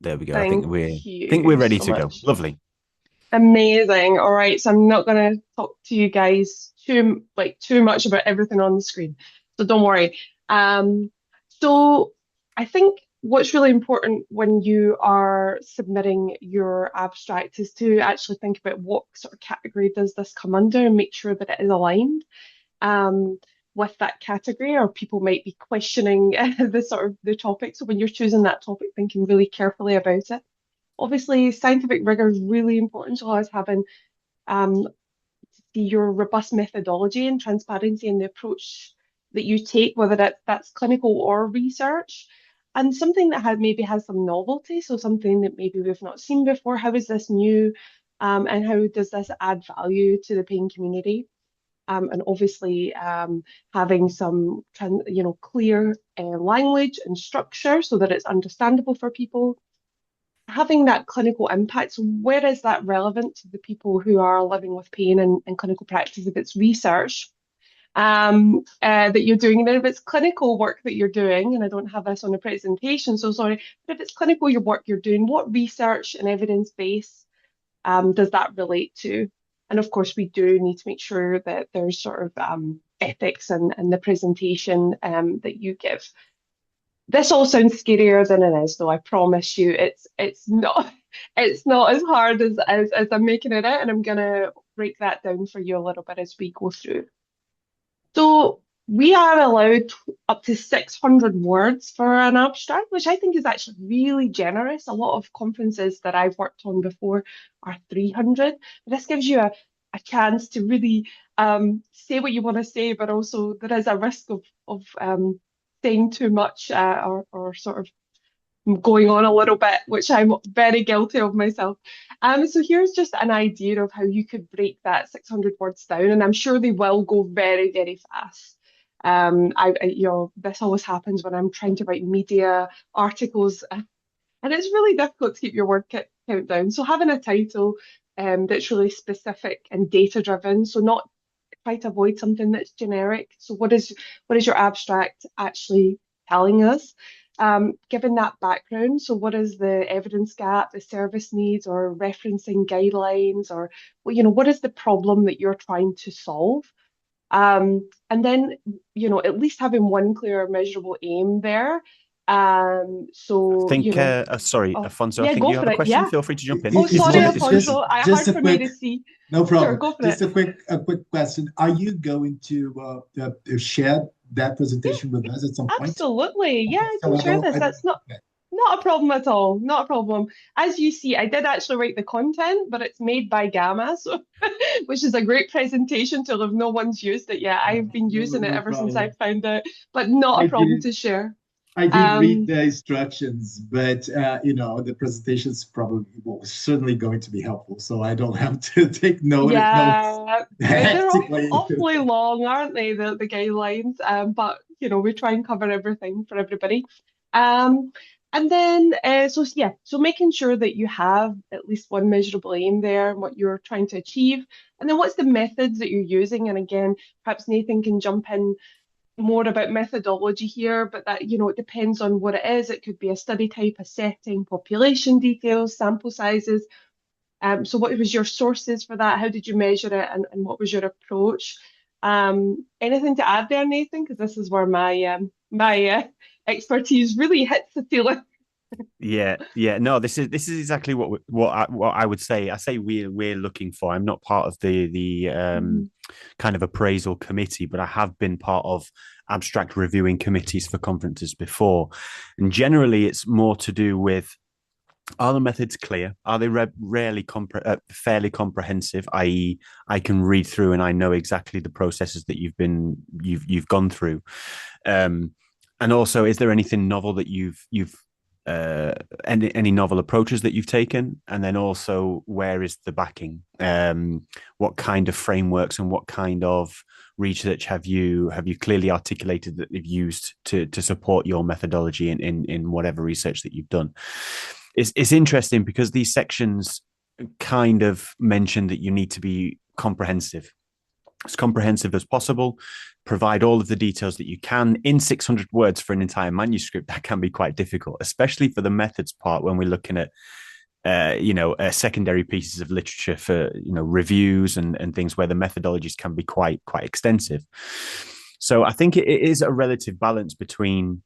There we go. Thank I think we're you ready so to go. much. Lovely. Amazing. All right, so I'm not going to talk to you guys too much about everything on the screen. So don't worry. So I think what's really important when you are submitting your abstract is to actually think about what sort of category does this come under and make sure that it is aligned um, with that category, or people might be questioning the sort of the topic. So when you're choosing that topic, thinking really carefully about it. Obviously, scientific rigor is really important to us having um, your robust methodology and transparency in the approach that you take, whether that's clinical or research, and something that maybe has some novelty, so something that maybe we've not seen before. How is this new, and how does this add value to the pain community? And obviously, having some, clear language and structure so that it's understandable for people, having that clinical impact. So where is that relevant to the people who are living with pain in clinical practice? If it's research that you're doing, and then if it's clinical work that you're doing, and I don't have this on a presentation, so sorry, but if it's clinical your work you're doing, what research and evidence base does that relate to? And of course, we do need to make sure that there's sort of ethics and the presentation that you give. This all sounds scarier than it is, though. I promise you, it's not it's not as hard as I'm making it out, and I'm gonna break that down for you a little bit as we go through. So we are allowed up to 600 words for an abstract, which I think is actually really generous. A lot of conferences that I've worked on before are 300. But this gives you a chance to really say what you want to say, but also there is a risk of saying too much or sort of going on a little bit, which I'm very guilty of myself. So here's just an idea of how you could break that 600 words down, and I'm sure they will go very, very fast. This always happens when I'm trying to write media articles, and it's really difficult to keep your count down. So having a title that's really specific and data driven, so not try to avoid something that's generic. So what is your abstract actually telling us? Given that background, so what is the evidence gap, the service needs, or referencing guidelines, or well, what is the problem that you're trying to solve? And then, at least having one clear measurable aim there. I So, think, sorry, oh, Afonso, I yeah, think go you have for a it. question. Yeah. Feel free to jump in. Oh, It's sorry, just Alfonso. just Hard a for me to quick, see. no Sure, problem. go for it. Just a quick question. Are you going to share that presentation with us at some point? Absolutely. Yeah, Okay, I so can I share don't. this. That's not a problem at all. Not a problem. As you see, I did actually write the content, but it's made by Gamma, so which is a great presentation tool if no one's used it yet. I've been using it No ever since I problem. found it, but not I a problem did. to share. I did read Um, the instructions, but the presentation is probably certainly going to be helpful, so I don't have to take notes yeah, they're hectically. awfully long, aren't they, the guidelines? But we try and cover everything for everybody. Um, and then so making sure that you have at least one measurable aim there and what you're trying to achieve. And then what's the methods that you're using? And again, perhaps Nathan can jump in more about methodology here, but that, it depends on what it is. It could be a study type, a setting, population details, sample sizes. So what was your sources for that? How did you measure it, and what was your approach? Anything to add there, Nathan? Because this is where my expertise really hits the ceiling. Yeah, yeah. No, this is exactly what I would say. I say we're looking for. I'm not part of the Mhm. kind of appraisal committee, but I have been part of abstract reviewing committees for conferences before, and generally it's more to do with, are the methods clear? Are they fairly comprehensive? I.e., I can read through and I know exactly the processes that you've gone through. Um, and also, is there anything novel that you've any novel approaches that you've taken? And then also, where is the backing? What kind of frameworks and what kind of research have you clearly articulated that you've used to support your methodology in whatever research that you've done? It's interesting because these sections kind of mention that you need to be comprehensive, as comprehensive as possible, provide all of the details that you can in 600 words for an entire manuscript. That can be quite difficult, especially for the methods part when we're looking at secondary pieces of literature for reviews and things where the methodologies can be quite extensive. So I think it is a relative balance between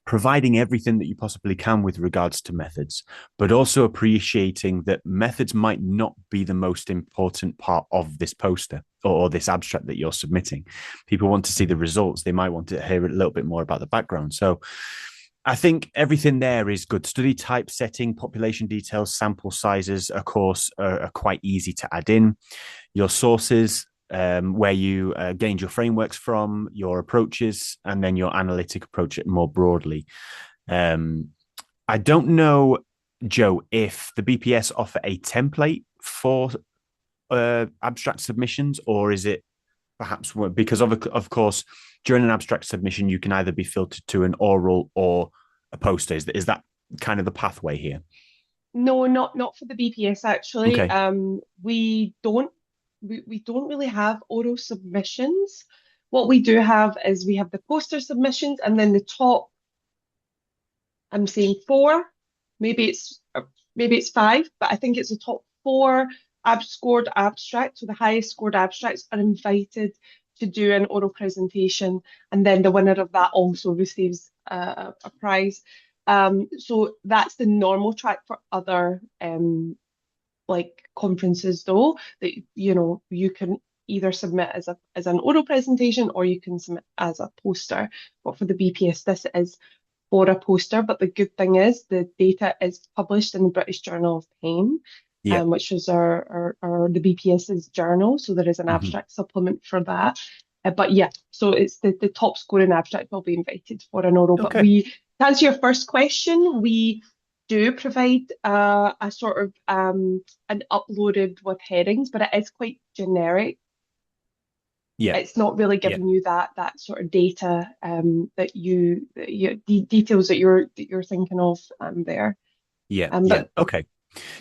providing everything that you possibly can with regards to methods, but also appreciating that methods might not be the most important part of this poster or this abstract that you're submitting. People want to see the results. They might want to hear a little bit more about the background. So I think everything there is good. Study type, setting, population details, sample sizes, of course, are quite easy to add in. Your sources, where you gained your frameworks from, your approaches, and then your analytic approach more broadly. I don't know, Joe, if the BPS offer a template for abstract submissions, or is it perhaps because of course during an abstract submission you can either be filtered to an oral or a poster. Is that kind of the pathway here? No, not for the BPS actually. Okay. We don't really have oral submissions. What we do have is we have the poster submissions, and then the top, I'm saying four, maybe it's five, but I think it's the top four scored abstracts, so the highest scored abstracts are invited to do an oral presentation, and then the winner of that also receives a prize. So that's the normal track for other like conferences, though, that you can either submit as an oral presentation or you can submit as a poster. But for the BPS, this is for a poster. But the good thing is the data is published in the British Journal of Pain, which is the BPS's journal. So there is an abstract supplement for that. But yeah, so it's the top scoring abstract will be invited for an oral. Okay. But to answer your first question, we do provide a sort of an uploaded with headings, but it is quite generic. Yeah, it's not really giving you that sort of data details that you're thinking of there. Okay.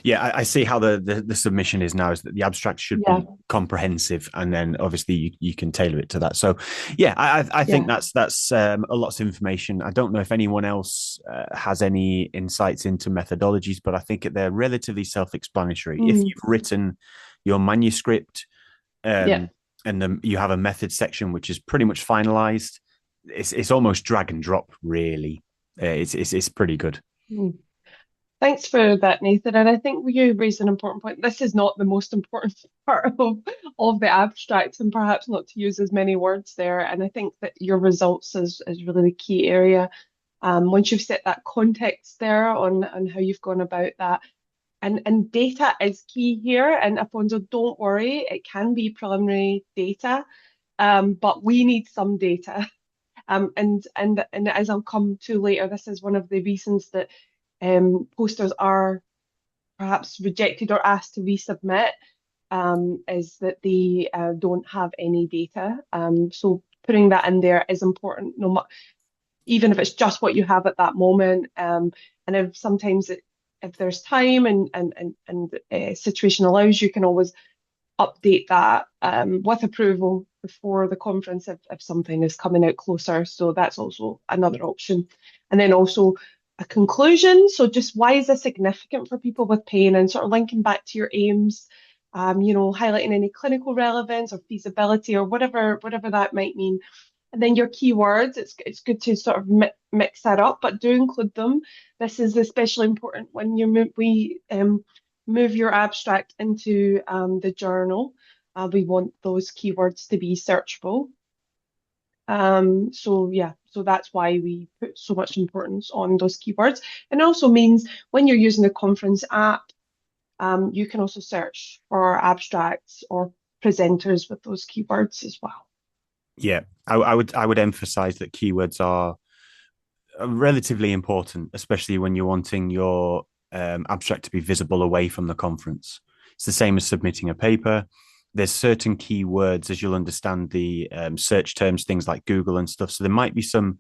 Yeah, I see how the submission is now, is that the abstract should be comprehensive, and then obviously you can tailor it to that. So yeah, I think that's a lots of information. I don't know if anyone else has any insights into methodologies, but I think they're relatively self-explanatory. If you've written your manuscript, and then you have a method section which is pretty much finalized, it's almost drag and drop, really. It's pretty good. Thanks for that, Nathan. And I think you raised an important point. This is not the most important part of the abstract, and perhaps not to use as many words there. And I think that your results is really the key area. Once you've set that context there on how you've gone about that. And data is key here. And Afonso, don't worry, it can be preliminary data, but we need some data. And as I'll come to later, this is one of the reasons that posters are perhaps rejected or asked to resubmit, is that they don't have any data. So putting that in there is important, even if it's just what you have at that moment. And if there's time and situation allows, you can always update that with approval before the conference if something is coming out closer. So that's also another option. And then also a conclusion. So just why is this significant for people with pain, and sort of linking back to your aims, highlighting any clinical relevance or feasibility or whatever that might mean. And then your keywords, it's good to sort of mix that up, but do include them. This is especially important when we move your abstract into the journal. We want those keywords to be searchable. So that's why we put so much importance on those keywords. And it also means when you're using the conference app, you can also search for abstracts or presenters with those keywords as well. Yeah, I would emphasize that keywords are relatively important, especially when you're wanting your abstract to be visible away from the conference. It's the same as submitting a paper. There's certain keywords, as you'll understand the search terms, things like Google and stuff. So there might be some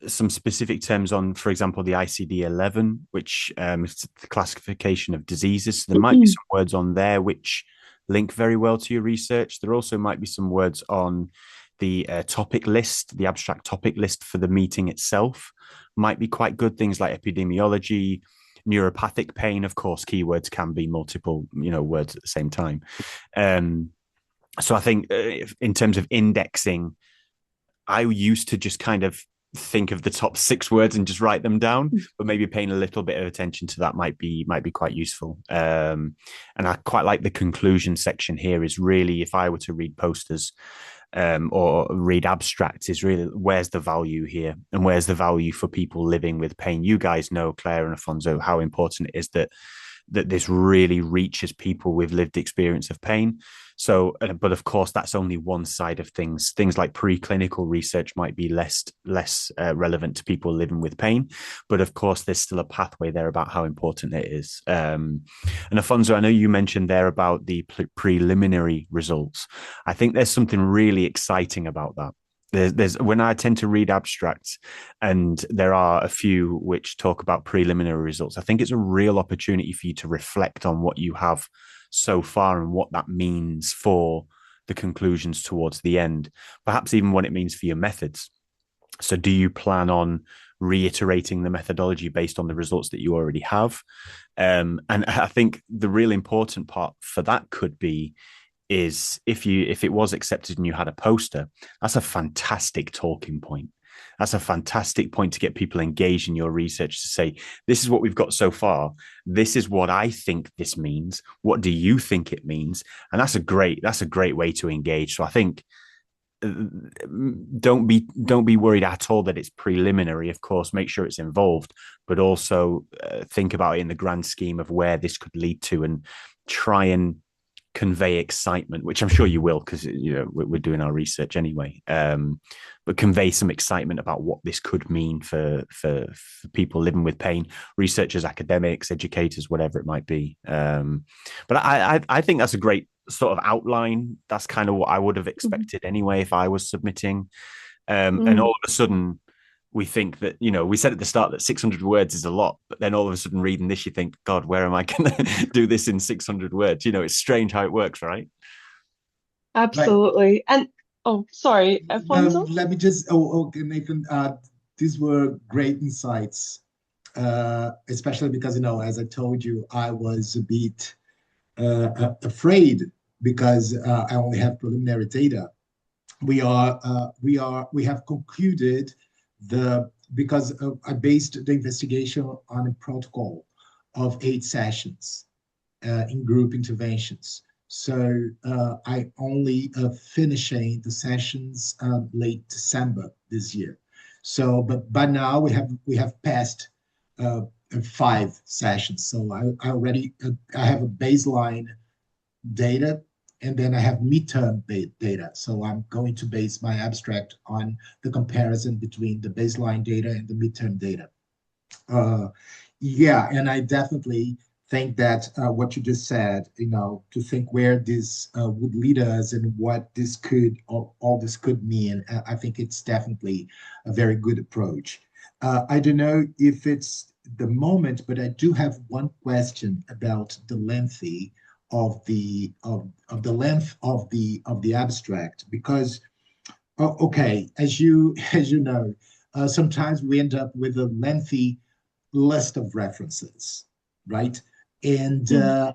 specific terms on, for example, the ICD-11, which is the classification of diseases. So there might be some words on there which link very well to your research. There also might be some words on the topic list, the abstract topic list for the meeting itself might be quite good. Things like epidemiology, neuropathic pain. Of course, keywords can be multiple, words at the same time. So I think in terms of indexing, I used to just kind of think of the top 6 words and just write them down, but maybe paying a little bit of attention to that might be quite useful. And I quite like the conclusion section here. Is really, if I were to read posters or read abstracts, is really where's the value here, and where's the value for people living with pain. You guys know, Claire and Afonso, how important it is that this really reaches people with lived experience of pain. So, but of course, that's only one side of things. Things like preclinical research might be less relevant to people living with pain. But of course, there's still a pathway there about how important it is. And Afonso, I know you mentioned there about the preliminary results. I think there's something really exciting about that. There's when I tend to read abstracts, and there are a few which talk about preliminary results. I think it's a real opportunity for you to reflect on what you have so far and what that means for the conclusions towards the end, perhaps even what it means for your methods. So do you plan on reiterating the methodology based on the results that you already have? And I think the really important part for that could be is if it was accepted and you had a poster, that's a fantastic talking point. That's a fantastic point to get people engaged in your research, to say, this is what we've got so far. This is what I think this means. What do you think it means? And that's a great way to engage. So I think don't be worried at all that it's preliminary. Of course, make sure it's involved, but also think about it in the grand scheme of where this could lead to, and try and convey excitement, which I'm sure you will, because we're doing our research anyway. But convey some excitement about what this could mean for people living with pain, researchers, academics, educators, whatever it might be. But I think that's a great sort of outline. That's kind of what I would have expected anyway if I was submitting. And all of a sudden, we think that, we said at the start that 600 words is a lot, but then all of a sudden reading this, you think, God, where am I going to do this in 600 words? It's strange how it works, right? Absolutely. Right. And sorry, Afonso? Let me just, Nathan, these were great insights, especially because, as I told you, I was a bit afraid because I only have preliminary data. We have concluded because I based the investigation on a protocol of 8 sessions in group interventions. So I only finishing the sessions late December this year. So, but by now we have passed 5 sessions. So I already I have a baseline data, and then I have midterm data. So I'm going to base my abstract on the comparison between the baseline data and the midterm data. And I definitely think that what you just said, to think where this would lead us and what this could, all this could mean, I think it's definitely a very good approach. I don't know if it's the moment, but I do have one question about the length of the length of the abstract, because as you know, sometimes we end up with a lengthy list of references, right? And I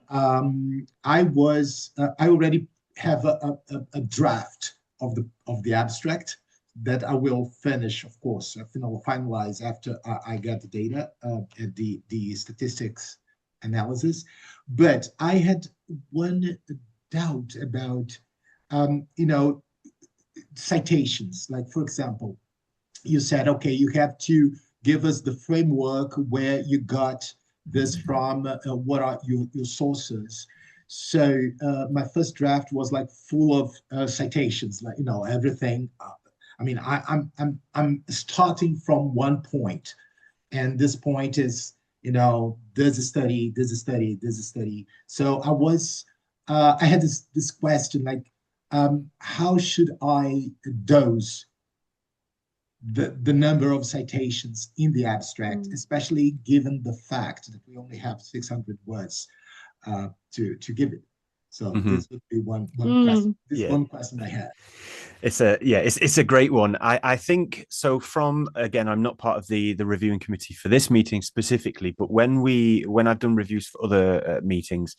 already have a draft of the abstract that I will finish, of course, finalize after I get the data and the statistics analysis. But I had one doubt about, citations. Like, for example, you said, okay, you have to give us the framework where you got this from, what are your sources. So my first draft was like full of citations, like, everything. I'm starting from one point, and this point is, there's a study. So I had this question, like, how should I dose the number of citations in the abstract, especially given the fact that we only have 600 words to give it. So Hmm. this would be one question. Mm. This Yeah. one question I had. It's a great one. I think so. From again, I'm not part of the reviewing committee for this meeting specifically, but when I've done reviews for other meetings,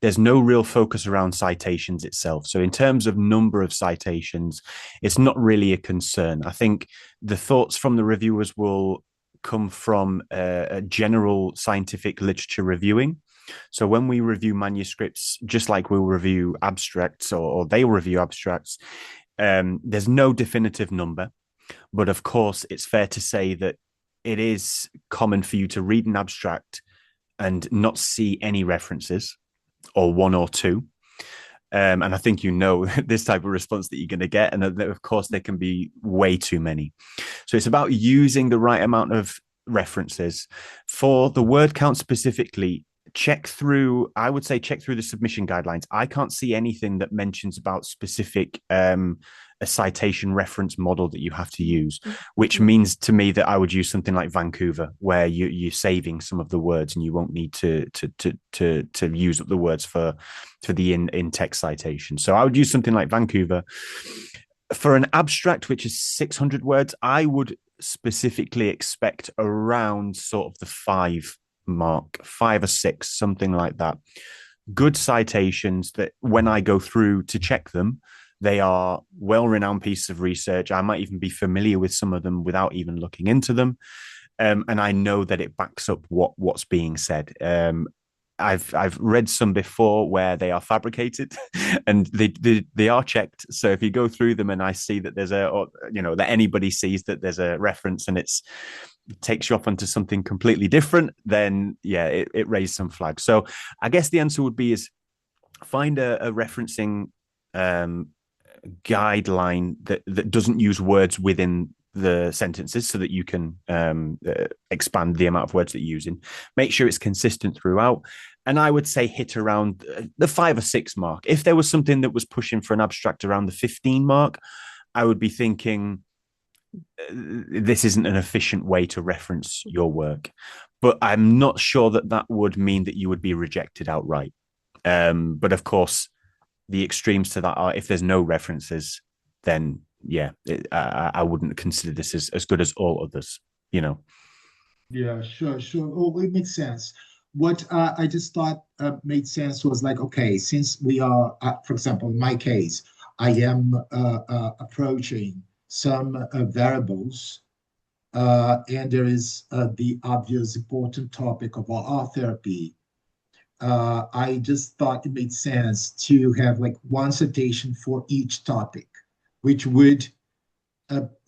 there's no real focus around citations itself. So in terms of number of citations, it's not really a concern. I think the thoughts from the reviewers will come from a general scientific literature reviewing. So when we review manuscripts, just like we'll review abstracts or they will review abstracts, there's no definitive number, but of course, it's fair to say that it is common for you to read an abstract and not see any references, or one or two. And I think you know this type of response that you're going to get. And of course, there can be way too many. So it's about using the right amount of references. For the word count specifically, I would say check through the submission guidelines. I can't see anything that mentions about specific a citation reference model that you have to use, which means to me that I would use something like Vancouver, where you're saving some of the words and you won't need to use up the words for the in text citation. So I would use something like Vancouver. For an abstract, which is 600 words, I would specifically expect around sort of the 5 or 6, something like that. Good citations that when I go through to check them, they are well-renowned pieces of research. I might even be familiar with some of them without even looking into them. And I know that it backs up what's being said. I've read some before where they are fabricated and they are checked. So if you go through them and I see that there's that anybody sees that there's a reference and it takes you off onto something completely different, then yeah, it raised some flags. So I guess the answer would be is find a referencing guideline that doesn't use words within the sentences so that you can expand the amount of words that you're using. Make sure it's consistent throughout. And I would say hit around the 5 or 6 mark. If there was something that was pushing for an abstract around the 15 mark, I would be thinking this isn't an efficient way to reference your work. But I'm not sure that would mean that you would be rejected outright. But of course, the extremes to that are if there's no references, then yeah, I wouldn't consider this as good as all others, Yeah, sure, sure. Oh, it makes sense. What I just thought made sense was like, okay, since we are, for example, in my case, I am approaching some variables, and there is the obvious important topic of our therapy. I just thought it made sense to have like one citation for each topic, which would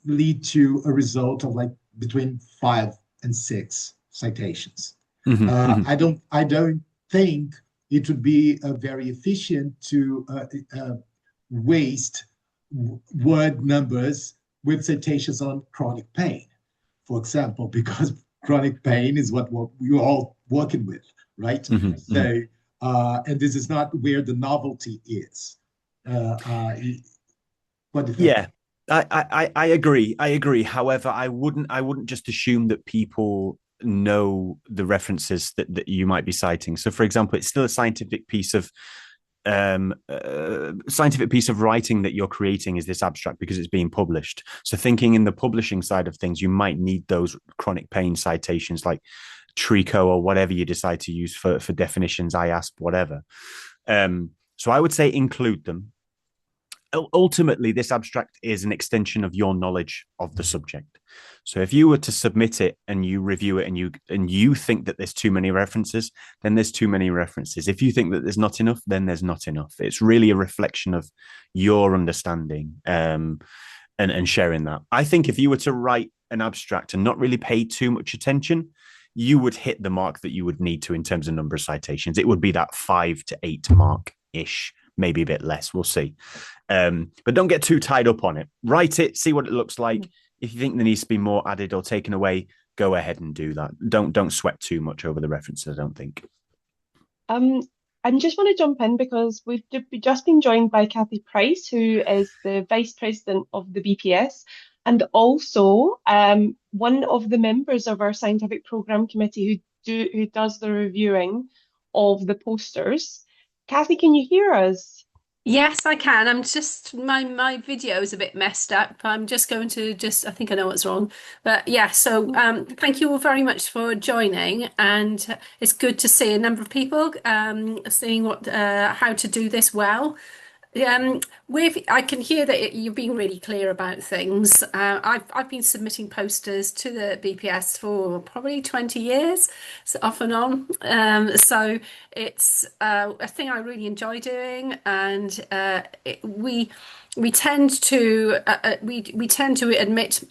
lead to a result of like between 5 and 6 citations. Mm-hmm, mm-hmm. I don't think it would be very efficient to waste word numbers with citations on chronic pain, for example, because chronic pain is what we're all working with, right? Mm-hmm, So, and this is not where the novelty is. What do you think? Yeah, I agree. I agree. However, I wouldn't just assume that people know the references that you might be citing. So, for example, it's still a scientific piece of writing that you're creating is this abstract because it's being published. So, thinking in the publishing side of things, you might need those chronic pain citations like Trico or whatever you decide to use for definitions, IASP, whatever. So, I would say include them. Ultimately, this abstract is an extension of your knowledge of the subject. So if you were to submit it and you review it and you think that there's too many references, then there's too many references. If you think that there's not enough, then there's not enough. It's really a reflection of your understanding and sharing that. I think if you were to write an abstract and not really pay too much attention, you would hit the mark that you would need to in terms of number of citations. It would be that 5 to 8 mark-ish, maybe a bit less. We'll see. But don't get too tied up on it. Write it, see what it looks like. If you think there needs to be more added or taken away, go ahead and do that. Don't sweat too much over the references, I don't think. I just want to jump in because we've just been joined by Kathy Price, who is the Vice President of the BPS, and also one of the members of our Scientific Programme Committee who does the reviewing of the posters. Kathy, can you hear us? Yes, I can. I'm just my video is a bit messed up. I'm just going to just I think I know what's wrong. But yeah, so thank you all very much for joining, and it's good to see a number of people seeing what how to do this well. I can hear that you've been really clear about things. I've been submitting posters to the BPS for probably 20 years, so off and on. So it's a thing I really enjoy doing, and we tend to we tend to admit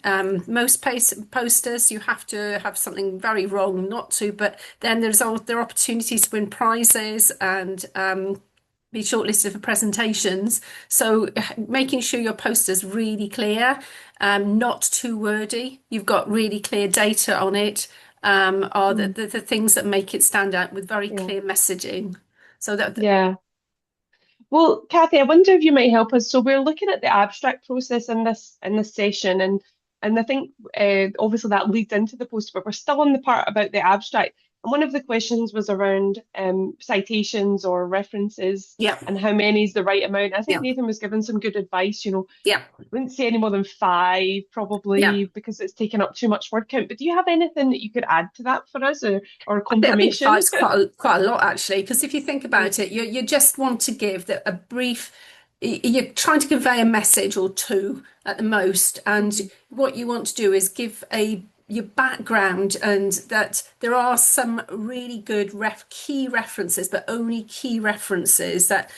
most posters you have to have something very wrong not to, but then there are opportunities to win prizes and be shortlisted for presentations. So making sure your poster's really clear, not too wordy. You've got really clear data on it, are the things that make it stand out with very Yeah. clear messaging. So that Yeah. Well, Kathy, I wonder if you might help us. So we're looking at the abstract process in this session, and I think obviously that leads into the poster, but we're still on the part about the abstract. And one of the questions was around citations or references yeah, and how many is the right amount. I think yeah, Nathan was given some good advice. yeah, I wouldn't say any more than five, yeah. probably, because it's taken up too much word count. But do you have anything that you could add to that for us, or I think confirmation? five's quite a lot actually, because if you think about it, you just want to give a brief. You're trying to convey a message or two at the most, and what you want to do is give your background, and that there are some really good key references, but only key references that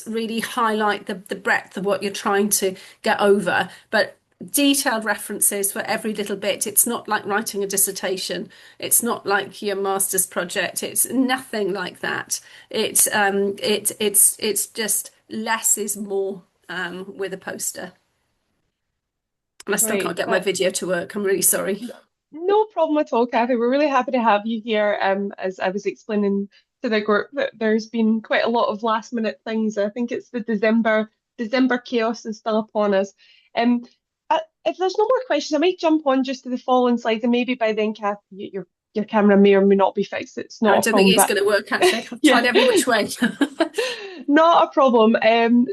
really highlight the breadth of what you're trying to get over. But detailed references for every little bit. It's not like writing a dissertation. It's not like your master's project. It's nothing like that. It's just less is more with a poster. And I still can't Great. get my video to work. I'm really sorry. No problem at all, Kathy. We're really happy to have you here. As I was explaining to the group, that there's been quite a lot of last minute things. I think it's the December chaos is still upon us. Um, if there's no more questions, I might jump on just to the following slides, and maybe by then, Kathy, your camera may or may not be fixed. It's I not a don't think problem, it's but going to work actually. I've yeah. tried every which way. Not a problem.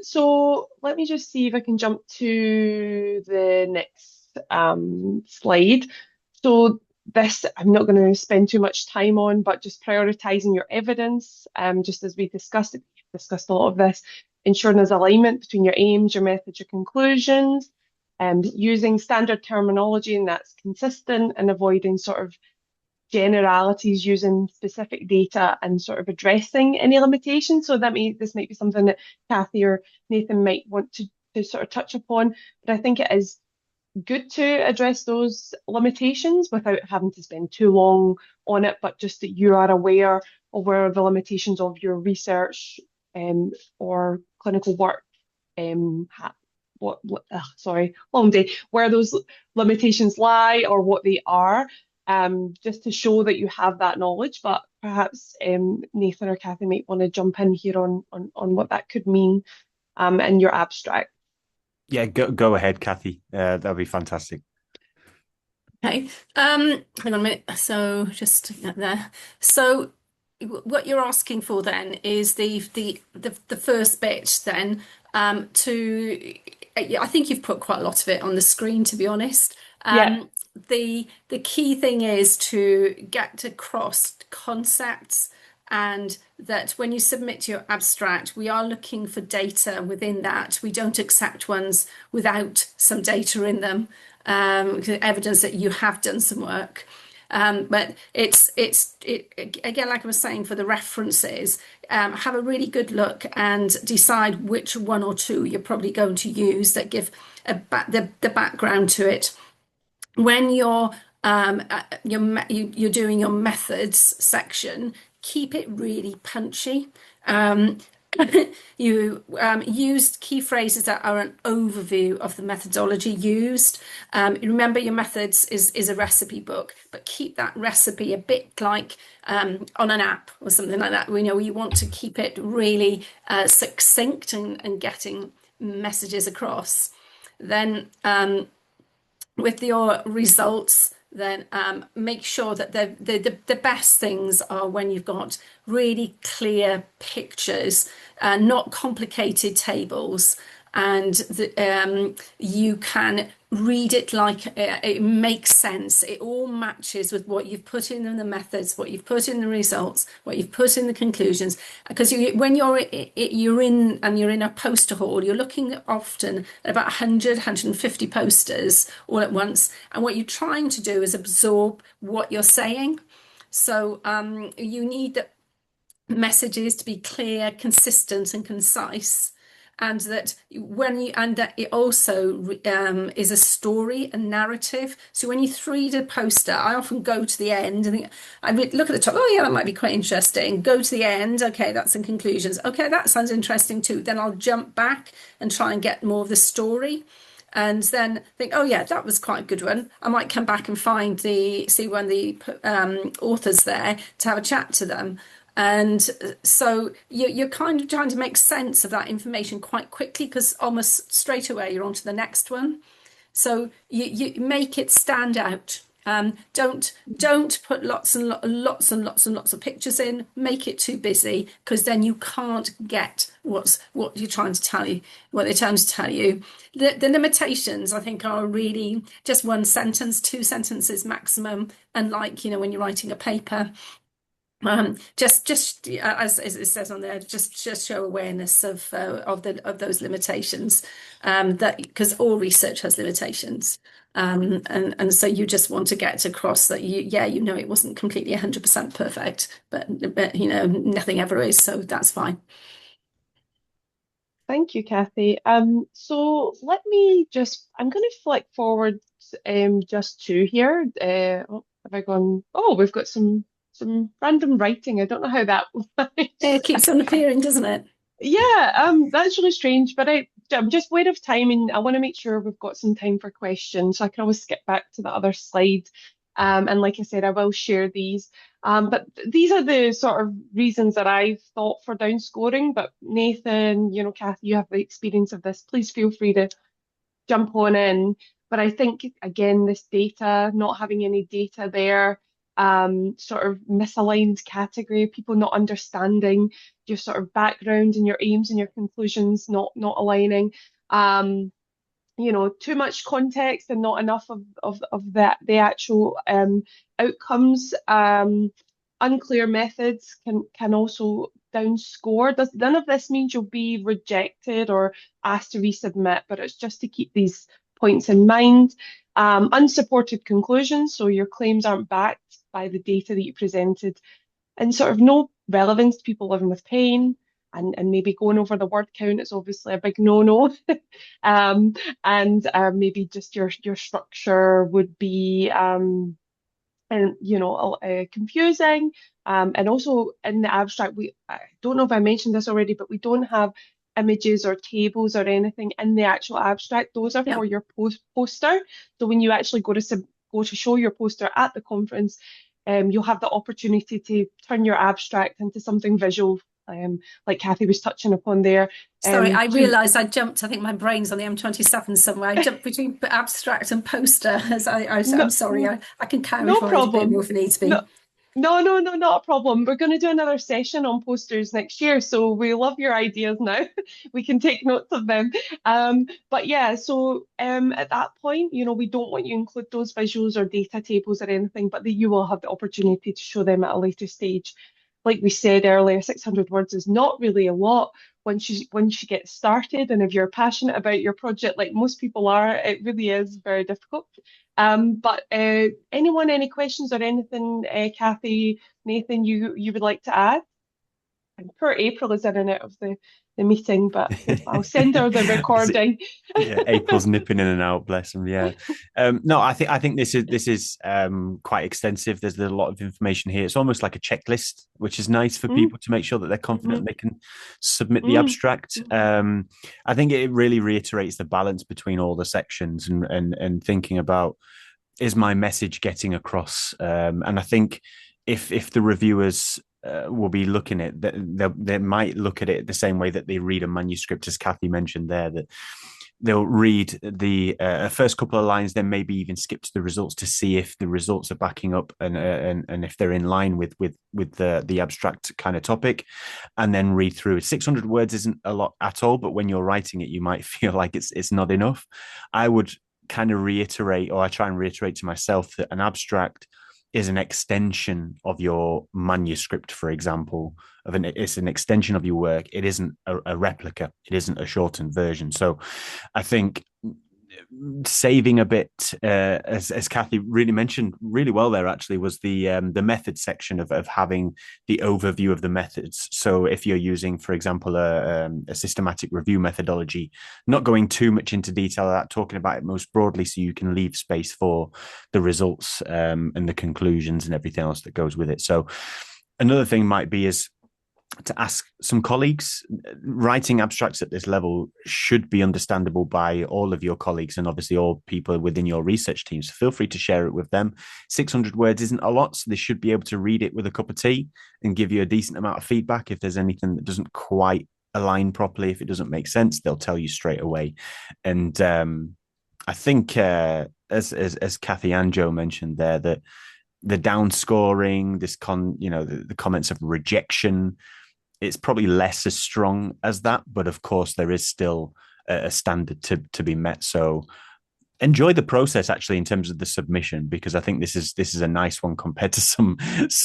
So let me just see if I can jump to the next slide. So this I'm not going to spend too much time on, but just prioritizing your evidence, just as we discussed a lot of this, ensuring there's alignment between your aims, your methods, your conclusions, using standard terminology and that's consistent, and avoiding sort of generalities using specific data and sort of addressing any limitations. So this might be something that Kathy or Nathan might want to sort of touch upon. But I think it is good to address those limitations without having to spend too long on it, but just that you are aware of where the limitations of your research or clinical work sorry, long day, where those limitations lie or what they are, just to show that you have that knowledge. But perhaps Nathan or Kathy might want to jump in here on what that could mean in your abstract. Yeah, go ahead, Kathy. That'd be fantastic. Okay. Hang on a minute. So just get there. So what you're asking for then is the first bit then to I think you've put quite a lot of it on the screen, to be honest. Yeah, The key thing is to get across concepts, and that when you submit your abstract, we are looking for data within that. We don't accept ones without some data in them, evidence that you have done some work. But again, like I was saying, for the references, have a really good look and decide which one or two you're probably going to use that give the background to it. When you're doing your methods section, keep it really punchy. You used key phrases that are an overview of the methodology used. Remember, your methods is a recipe book, but keep that recipe a bit like on an app or something like that. You want to keep it really succinct and getting messages across. Then with your results, then make sure that the best things are when you've got really clear pictures, not complicated tables, and you can read it like it makes sense. It all matches with what you've put in the methods, what you've put in the results, what you've put in the conclusions. Because when you're in a poster hall, you're looking often at about 100, 150 posters all at once, and what you're trying to do is absorb what you're saying. So you need the messages to be clear, consistent, and concise, and that it also is a story, a narrative. So when you read a poster, I often go to the end and I look at the top. Oh yeah, that might be quite interesting. Go to the end. Okay, that's in conclusions. Okay, that sounds interesting too. Then I'll jump back and try and get more of the story. And then think, oh yeah, that was quite a good one. I might come back and see one of the authors there to have a chat to them. And so you're kind of trying to make sense of that information quite quickly, because almost straight away you're on to the next one. So you make it stand out. Don't put lots and lots and lots and lots of pictures in. Make it too busy, because then you can't get what you're trying to tell you, what they're trying to tell you. The limitations, I think, are really just one sentence, two sentences maximum. And like, when you're writing a paper, just as it says on there, just show awareness of those limitations, that because all research has limitations, and so you just want to get across that it wasn't completely 100% perfect, but nothing ever is, so that's fine. Thank you, Kathy. So I'm going to flick forward just two here. Have I gone? Oh, we've got some random writing. I don't know how that It keeps on appearing, doesn't it? Yeah, that's really strange, but I'm just aware of time, and I want to make sure we've got some time for questions, so I can always skip back to the other slide. And like I said, I will share these. But these are the sort of reasons that I've thought for downscoring. But Nathan, Kathy, you have the experience of this. Please feel free to jump on in. But I think, again, this data, not having any data there, sort of misaligned category, people not understanding your sort of background and your aims and your conclusions not aligning, too much context and not enough of the actual outcomes, unclear methods can also downscore. None of this means you'll be rejected or asked to resubmit, but it's just to keep these points in mind. Unsupported conclusions, so your claims aren't backed by the data that you presented, and sort of no relevance to people living with pain, and maybe going over the word count is obviously a big no-no. And maybe just your structure would be confusing. And also in the abstract, I don't know if I mentioned this already, but we don't have images or tables or anything in the actual abstract. Those are for your poster. So when you actually go to show your poster at the conference, you'll have the opportunity to turn your abstract into something visual, like Kathy was touching upon there. Sorry, I realised I jumped. I think my brain's on the M27 somewhere. I jumped between abstract and poster. I'm sorry. I can carry forward a bit more if it needs to be. No, not a problem. We're going to do another session on posters next year, so we love your ideas now. We can take notes of them. But yeah, so at that point, we don't want you to include those visuals or data tables or anything, but you will have the opportunity to show them at a later stage. Like we said earlier, 600 words is not really a lot once you get started, and if you're passionate about your project, like most people are, it really is very difficult. But anyone, any questions or anything, Kathy, Nathan, you would like to add? And poor April is in and out of the meeting, but I'll send her the recording. Yeah, April's nipping in and out, bless them. Yeah. No, I think this is quite extensive. There's a lot of information here. It's almost like a checklist, which is nice for people to make sure that they're confident they can submit the abstract. I think it really reiterates the balance between all the sections and thinking about, is my message getting across? And I think if the reviewers will be looking at that, they might look at it the same way that they read a manuscript, as Kathy mentioned there, that they'll read the first couple of lines, then maybe even skip to the results to see if the results are backing up and if they're in line with the abstract kind of topic, and then read through. 600 words isn't a lot at all, but when you're writing it, you might feel like it's not enough. I would kind of reiterate, or I try and reiterate to myself, that an abstract is an extension of your manuscript, for example. It's an extension of your work. It isn't a replica. It isn't a shortened version. So I think saving a bit, as Kathy really mentioned really well there, actually, was the method section of having the overview of the methods. So if you're using, for example, a systematic review methodology, not going too much into detail of that, talking about it most broadly, so you can leave space for the results and the conclusions and everything else that goes with it. So another thing might be is to ask some colleagues. Writing abstracts at this level should be understandable by all of your colleagues and obviously all people within your research teams. Feel free to share it with them. 600 words isn't a lot, so they should be able to read it with a cup of tea and give you a decent amount of feedback. If there's anything that doesn't quite align properly, if it doesn't make sense, they'll tell you straight away. And I think as Kathy and Joe mentioned there, that the downscoring, the comments of rejection, it's probably less as strong as that, but of course there is still a standard to be met. So enjoy the process actually in terms of the submission, because I think this is a nice one compared to some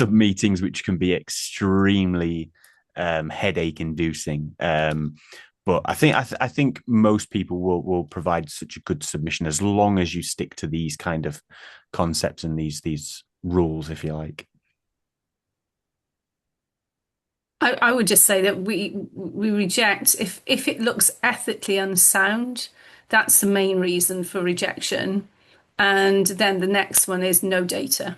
meetings which can be extremely headache inducing. But I think most people will provide such a good submission as long as you stick to these kind of concepts and these rules, if you like. I would just say that we reject if it looks ethically unsound. That's the main reason for rejection, and then the next one is no data.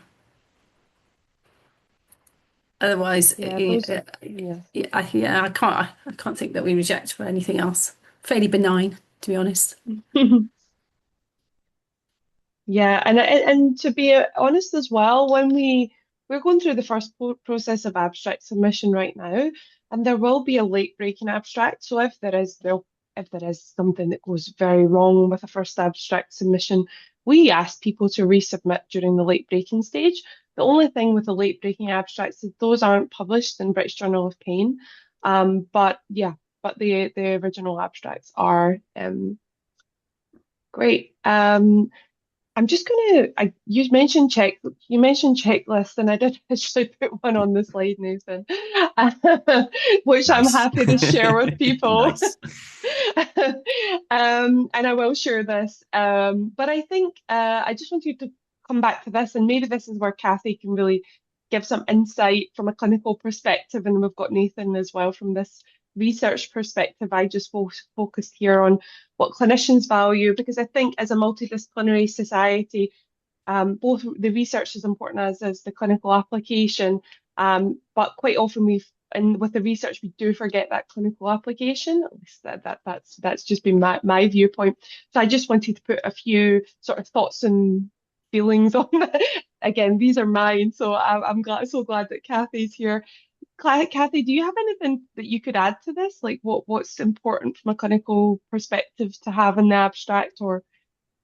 Otherwise, I can't think that we reject for anything else. Fairly benign, to be honest. Yeah, and to be honest as well, when we're going through the first process of abstract submission right now, and there will be a late breaking abstract. So if there is something that goes very wrong with a first abstract submission, we ask people to resubmit during the late breaking stage. The only thing with the late breaking abstracts is those aren't published in British Journal of Pain. But the original abstracts are great. I'm just you mentioned checklists, and I did actually put one on the slide, Nathan, which I'm happy to share with people. And I will share this. But I think I just want you to come back to this, and maybe this is where Kathy can really give some insight from a clinical perspective, and we've got Nathan as well from this research perspective. I just focused here on what clinicians value, because I think as a multidisciplinary society, both the research is important as the clinical application, but quite often with the research we do forget that clinical application. At least that's just been my viewpoint. So I just wanted to put a few sort of thoughts and feelings on that. Again, these are mine, so I'm so glad that Kathy's here. Kathy, do you have anything that you could add to this? Like what's important from a clinical perspective to have in the abstract, or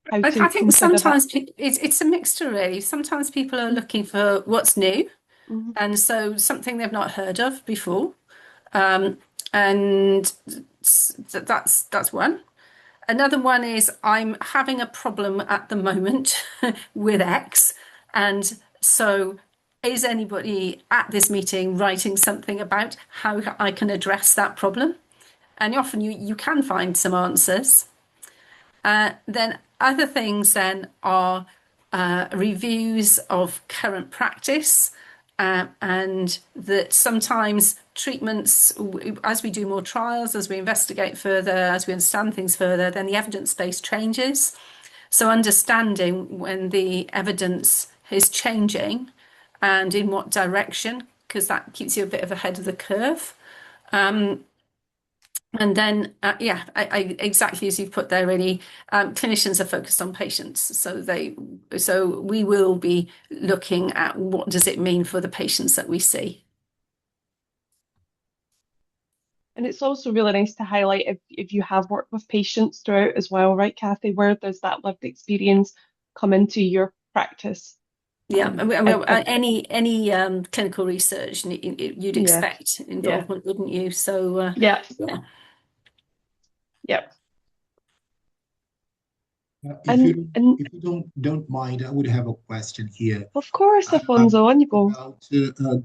how to I think consider sometimes it's a mixture, really. Sometimes people are looking for what's new, and so something they've not heard of before, and that's one. Another one is I'm having a problem at the moment with X, and so is anybody at this meeting writing something about how I can address that problem? And often you can find some answers. Then other things then are reviews of current practice, and that sometimes treatments, as we do more trials, as we investigate further, as we understand things further, then the evidence base changes. So understanding when the evidence is changing and in what direction, because that keeps you a bit of ahead of the curve. And then, exactly as you've put there, really, clinicians are focused on patients. So we will be looking at what does it mean for the patients that we see. And it's also really nice to highlight if you have worked with patients throughout as well, right, Kathy? Where does that lived experience come into your practice? Yeah, I, I, any clinical research you'd yeah, expect yeah, involvement, wouldn't you? So yeah, yeah. yeah. If And you don't mind, I would have a question here. of course, Afonso, on you go. About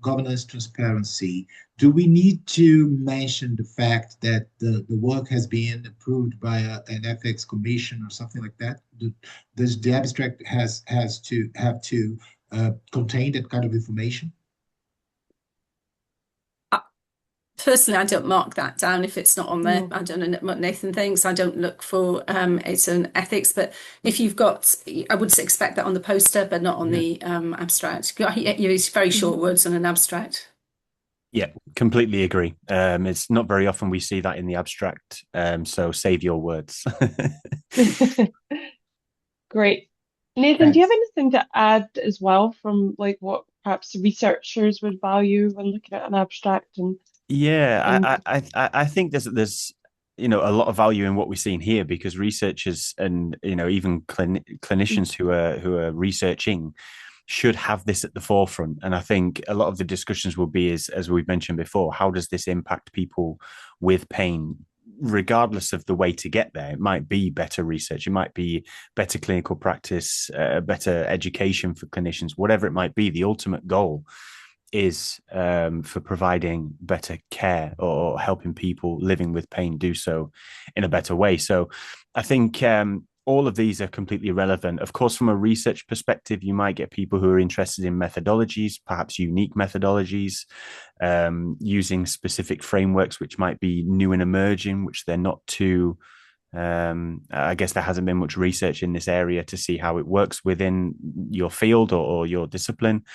governance transparency. Do we need to mention the fact that the work has been approved by an ethics commission or something like that? Does the abstract has to have to contain that kind of information? Personally, I don't mark that down if it's not on there. No. I don't know what Nathan thinks. I don't look for it's an ethics, but if you've got, I would expect that on the poster, but not on Yeah. the abstract. It's very short words on an abstract. Yeah, completely agree. It's not very often we see that in the abstract. So save your words. Great. Nathan, do you have Thanks. anything to add as well from like what perhaps researchers would value when looking at an abstract Yeah, and I think there's a lot of value in what we're seeing here because researchers and even clinicians who are researching should have this at the forefront. And I think a lot of the discussions will be, as we've mentioned before, how does this impact people with pain, regardless of the way to get there? It might be better research, it might be better clinical practice, better education for clinicians, whatever it might be. The ultimate goal is for providing better care or helping people living with pain do so in a better way. So I think all of these are completely relevant. Of course, from a research perspective, you might get people who are interested in methodologies, perhaps unique methodologies, using specific frameworks which might be new and emerging, which they're not too I guess there hasn't been much research in this area to see how it works within your field or your discipline.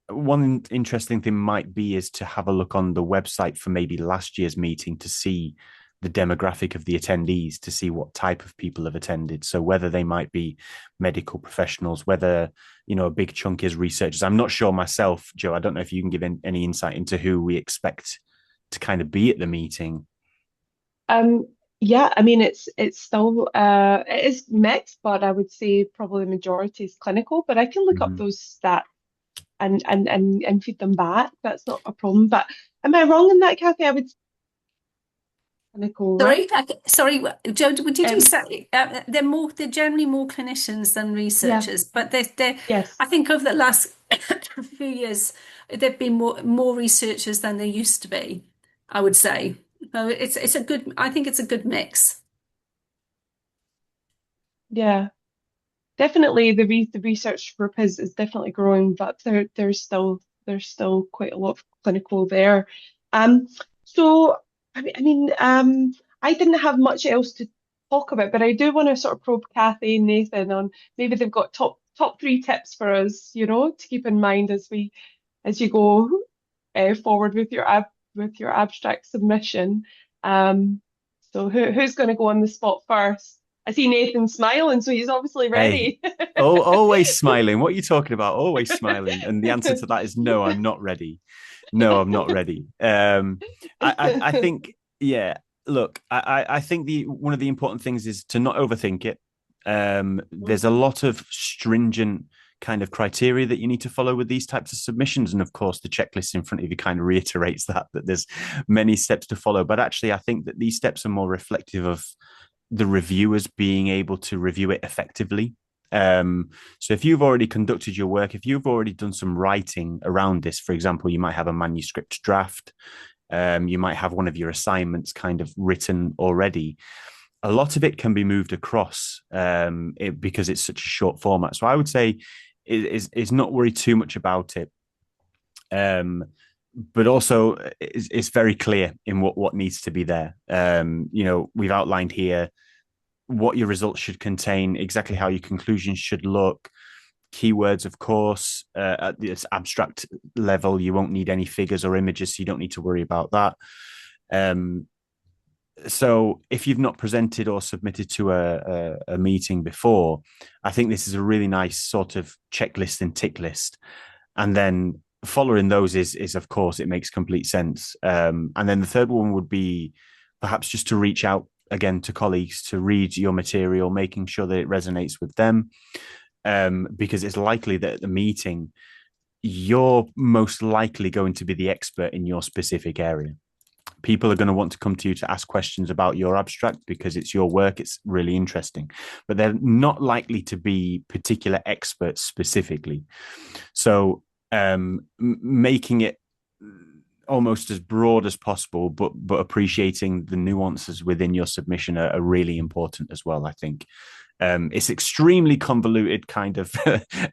One interesting thing might be is to have a look on the website for maybe last year's meeting to see the demographic of the attendees, to see what type of people have attended. So whether they might be medical professionals, whether, a big chunk is researchers. I'm not sure myself, Joe. I don't know if you can give any insight into who we expect to kind of be at the meeting. yeah, I mean it's still it is mixed, but I would say probably the majority is clinical, but I can look up Mm-hmm. those stats and feed them back. That's not a problem. But am I wrong in that, Kathy? I would say clinical, right? Sorry, Joe, did you Um, say they're generally more clinicians than yeah, researchers, but they're yes, I think over the last few years there've been more researchers than there used to be, I would say. So it's a good I think it's a good mix. yeah. Definitely the research group is definitely growing, but there's still quite a lot of clinical there. Um, so I didn't have much else to talk about, but I do want to sort of probe Kathy and Nathan on maybe they've got top three tips for us, to keep in mind as you go forward with your abstract submission. Um, so who's going to go on the spot first? I see Nathan smiling, so he's obviously Hey, ready. always smiling. What are you talking about? Always smiling. And the answer to that is no, I'm not ready. No, I'm not ready. I think, yeah, look, I think the one of the important things is to not overthink it. There's a lot of stringent kind of criteria that you need to follow with these types of submissions. And of course, the checklist in front of you kind of reiterates that there's many steps to follow. But actually, I think that these steps are more reflective of the reviewers being able to review it effectively. So if you've already conducted your work, if you've already done some writing around this, for example, you might have a manuscript draft, you might have one of your assignments kind of written already. A lot of it can be moved across because it's such a short format. So I would say is not worry too much about it. But also it's very clear in what needs to be there. We've outlined here what your results should contain, exactly how your conclusions should look. Keywords, of course, at this abstract level, you won't need any figures or images, so you don't need to worry about that. So if you've not presented or submitted to a meeting before, I think this is a really nice sort of checklist and tick list. And then following those is of course, it makes complete sense. And then the third one would be perhaps just to reach out again to colleagues to read your material, making sure that it resonates with them, because it's likely that at the meeting you're most likely going to be the expert in your specific area. People are going to want to come to you to ask questions about your abstract because it's your work, it's really interesting, but they're not likely to be particular experts specifically. So making it almost as broad as possible, but appreciating the nuances within your submission are really important as well, I think. It's extremely convoluted kind of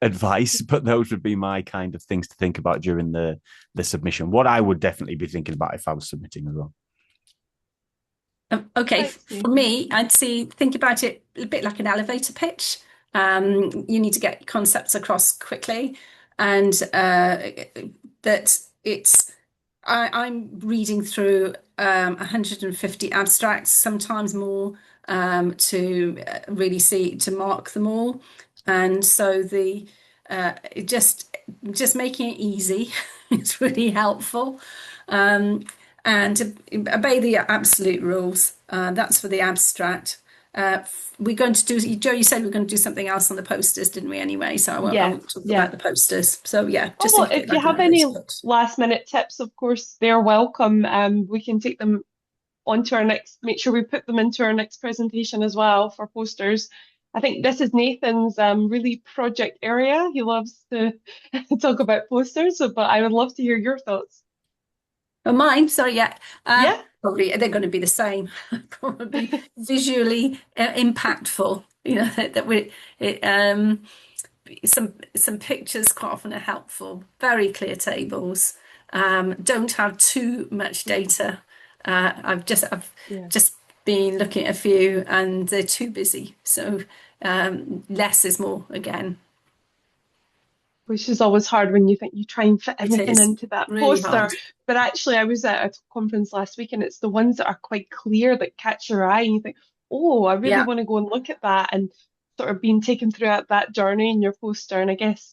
advice, but those would be my kind of things to think about during the submission. What I would definitely be thinking about if I was submitting as well. Okay, for me, I'd think about it a bit like an elevator pitch. You need to get concepts across quickly, and that I'm reading through 150 abstracts, sometimes more, to really to mark them all. And so just making it easy is really helpful. And obey the absolute rules. That's for the abstract. We're going to do, Joe, you said we're going to do something else on the posters, didn't we, anyway? So I won't talk about the posters. So yeah, just if you have any last minute tips, of course, they're welcome. We can take them onto our make sure we put them into our next presentation as well for posters. I think this is Nathan's really project area. He loves to talk about posters, but I would love to hear your thoughts. Oh, mine, sorry, yeah. Yeah. Probably they're going to be the same. Probably visually impactful. You know some pictures quite often are helpful. Very clear tables. Don't have too much data. I've just been looking at a few, and they're too busy. So less is more again. Which is always hard when you think you try and fit everything into that really poster. Hard. But actually, I was at a conference last week, and it's the ones that are quite clear that catch your eye, and you think, oh, I really want to go and look at that, and sort of being taken throughout that journey in your poster. And I guess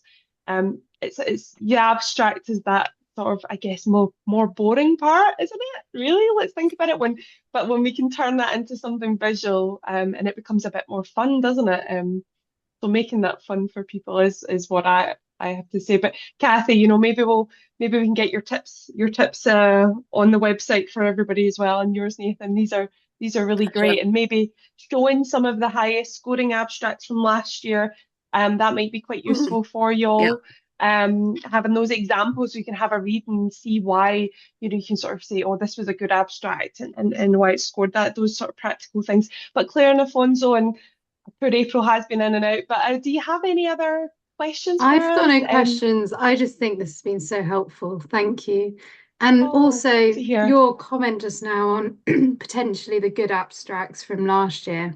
it's your abstract is that sort of, I guess, more boring part, isn't it? Really, let's think about it. When we can turn that into something visual, and it becomes a bit more fun, doesn't it? So making that fun for people is what I have to say. But Kathy, maybe we can get your tips on the website for everybody as well, and yours, Nathan. These are really great, and maybe showing some of the highest scoring abstracts from last year. That might be quite useful for you all. Having those examples, you can have a read and see why, you can sort of say, oh, this was a good abstract and why it scored that, those sort of practical things. But Claire and Afonso, and poor April has been in and out, but do you have any other questions? I've got no questions. I just think this has been so helpful. Thank you. And also your comment just now on potentially the good abstracts from last year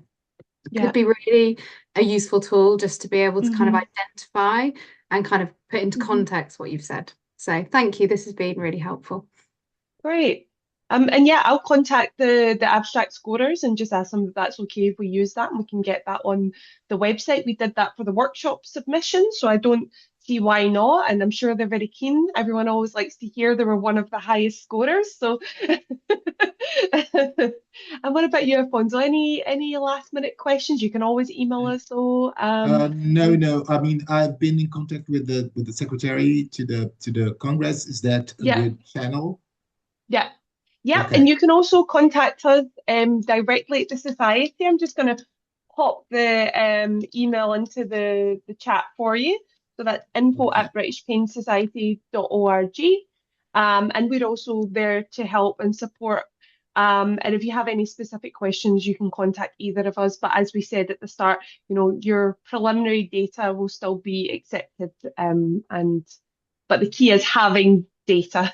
could be really a useful tool just to be able to kind of identify and kind of put into context what you've said. So thank you. This has been really helpful. Great. And yeah, I'll contact the abstract scorers and just ask them if that's okay if we use that, and we can get that on the website. We did that for the workshop submission, so I don't see why not, and I'm sure they're very keen. Everyone always likes to hear they were one of the highest scorers. So and what about you, Afonso? Any last minute questions? You can always email us. So no. I mean, I've been in contact with the secretary to the Congress. Is that a good channel? Yeah, okay. And you can also contact us directly at the Society. I'm just going to pop the email into the chat for you. So that's info@britishpainsociety.org. And we're also there to help and support. And if you have any specific questions, you can contact either of us. But as we said at the start, your preliminary data will still be accepted. But the key is having data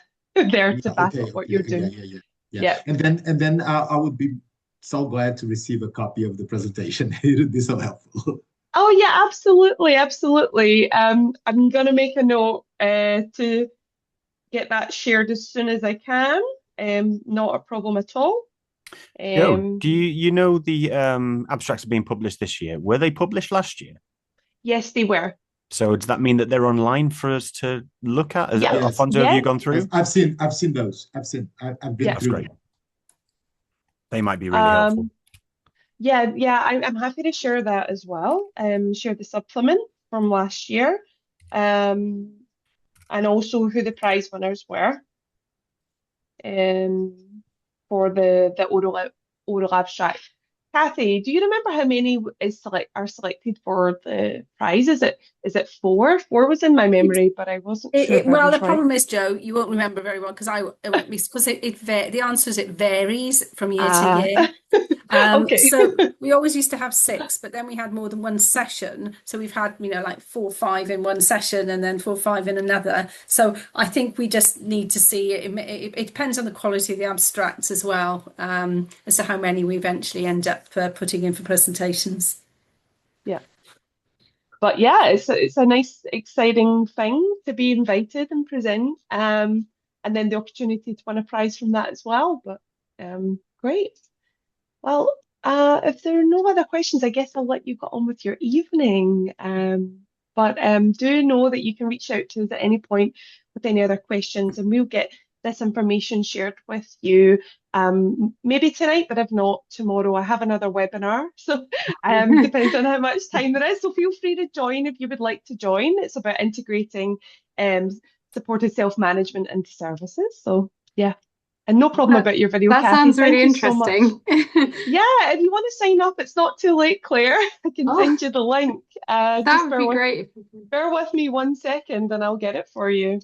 there to back up what you're doing. Yeah. And then I would be so glad to receive a copy of the presentation. It would be so helpful. Oh yeah, absolutely. I'm gonna make a note to get that shared as soon as I can. Not a problem at all. Do you know the abstracts are being published this year? Were they published last year? Yes, they were. So does that mean that they're online for us to look at? Yeah. Yes. Alfonso, have you gone through? I've seen those. I've been Yeah. through That's great. them. They might be really helpful. Yeah, I'm happy to share that as well. Share the supplement from last year, and also who the prize winners were, for the oral abstract. Kathy, do you remember how many are selected for the prize? Is it four? Four was in my memory, but I wasn't sure. Well, the problem is, Joe, you won't remember very well because the answer is it varies from year to year. Okay. So we always used to have 6, but then we had more than one session. So we've had, like 4 or 5 in one session and then 4 or 5 in another. So I think we just need to see it depends on the quality of the abstracts as well, as to how many we eventually end up putting in for presentations. Yeah. But yeah, it's a nice, exciting thing to be invited and present, and then the opportunity to win a prize from that as well. But great. Well, if there are no other questions, I guess I'll let you get on with your evening. But do know that you can reach out to us at any point with any other questions, and we'll get this information shared with you. Maybe tonight, but if not, tomorrow. I have another webinar, so depends on how much time there is. So feel free to join if you would like to join. It's about integrating supported self-management into services. So yeah. And no problem about your video, That Kathy. sounds really Thank you so interesting. much. Yeah, if you want to sign up, it's not too late, Claire. I can send you the link. That would be great. Bear with me 1 second and I'll get it for you.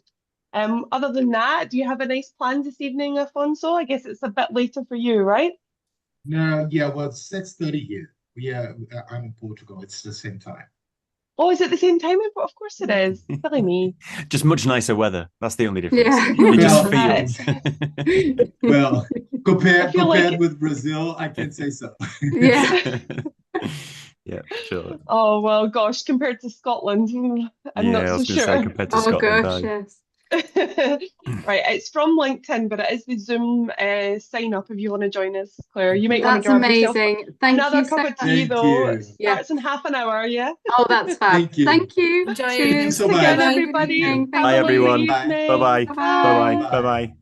Other than that, do you have a nice plan this evening, Afonso? I guess it's a bit later for you, right? No, yeah, well, it's 6:30 here. I'm in Portugal. It's the same time. Oh, is it the same time? Of course it is. Silly me. Just much nicer weather. That's the only difference. Yeah. It just Well, feels. Well, compared like with Brazil, I can say so. Yeah. Yeah, sure. Oh, well, gosh, compared to Scotland, I'm not I was so going to say sure. compared to Oh Scotland. gosh, yes. Right, it's from LinkedIn, but it is the Zoom sign up if you want to join us, Claire. You might want to That's grab yourself amazing. Thank another you so cup of tea, Thank though. you. It starts in half an hour, yeah? Oh, that's fab. Thank you. Thank you. Enjoy it. Thank you Cheers. so much. Again, Bye. everybody. Thank Bye, Have a lovely everyone. evening. Bye-bye. Bye. Bye-bye. Bye. Bye-bye.